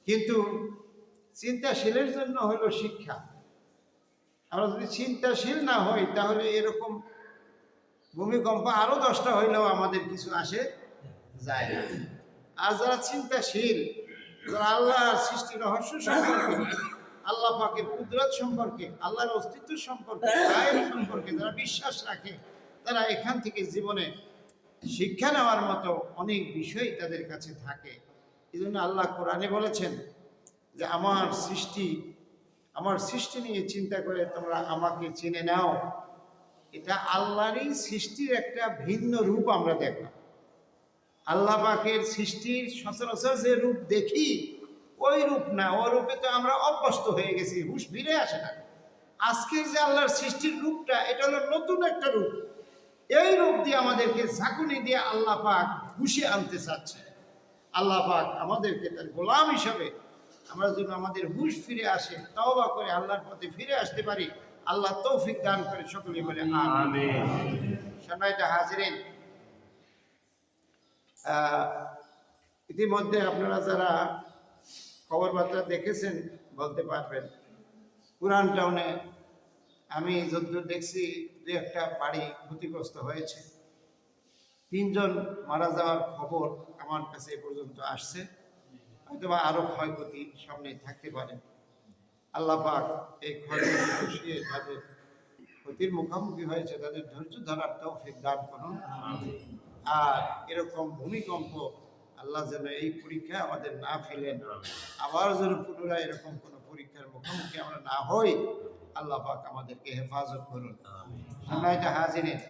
কিন্তু চিন্তাশীলের জন্য হলো শিক্ষা। আমরা যদি চিন্তাশীল না হই তাহলে এরকম ভূমিকম্প আরো 10টা হইলেও আমাদের কিছু আসে যায় না। আর যারা চিন্তাশীল, যারা আল্লাহর সৃষ্টি রহস্য সম্পর্কে, আল্লাহ পাকের কুদরত সম্পর্কে, আল্লাহর অস্তিত্ব সম্পর্কে, গায়েব সম্পর্কে যারা বিশ্বাস রাখে, তারা এখান থেকে জীবনে শিক্ষা নেওয়ার মতো অনেক বিষয় তাদের কাছে থাকে। এই জন্য আল্লাহ কোরআনে বলেছেন যে আমার সৃষ্টি নিয়ে চিন্তা করে তোমরা আমাকে চিনে নাও। এটা আল্লাহরই সৃষ্টির একটা ভিন্ন রূপ আমরা দেখলাম। আল্লাহ পাকের সৃষ্টির সচরাচর যে রূপ দেখি ওই রূপ না, ওই রূপে তো আমরা অভ্যস্ত হয়ে গেছি, হুঁশ ফিরে আসে না। আজকের যে আল্লাহর সৃষ্টির রূপটা, এটা হলো নতুন একটা রূপ। এই রূপ দিয়ে আমাদেরকে ঝাঁকুনি দিয়ে আল্লাহ পাক হুঁশে আনতে চাচ্ছে। আল্লাহ পাক আমাদেরকে তার গোলাম হিসাবে আমরা যেন আমাদের হুঁশ ফিরে আসে, তওবা করে আল্লাহর পথে ফিরে আসতে পারি। আল্লাহ তৌফিক দান করে, সকলে বলে আমিন। সম্মানিত হাজিরিন, ইতিমধ্যে আপনারা যারা খবর বার্তা দেখেছেন বলতে পারবেন, পুরান টাউনে আমি যতদূর দেখছি 2-1টা বাড়ি ক্ষতিগ্রস্ত হয়েছে। 3 জন মারা যাওয়ার খবর আমার কাছে এ পর্যন্ত আসছে। হয়তোবা আরো ক্ষয়ক্ষতি সামনে থাকতে পারে। আল্লাহ পাক এই ক্ষয়ক্ষতি বসিয়ে তাদের ক্ষতির মুখোমুখি হয়েছে তাদের ধৈর্য ধরার তৌফিক দান করুন। আর এরকম ভূমিকম্প আল্লাহ যেন এই পরীক্ষা আমাদের না ফেলেন, আবার যেন পুনরায় এরকম কোনো পরীক্ষার মুখোমুখি আমরা না হই। আল্লাহ পাক আমাদেরকে হেফাজত করুন। সম্মানিত হাজিরিন,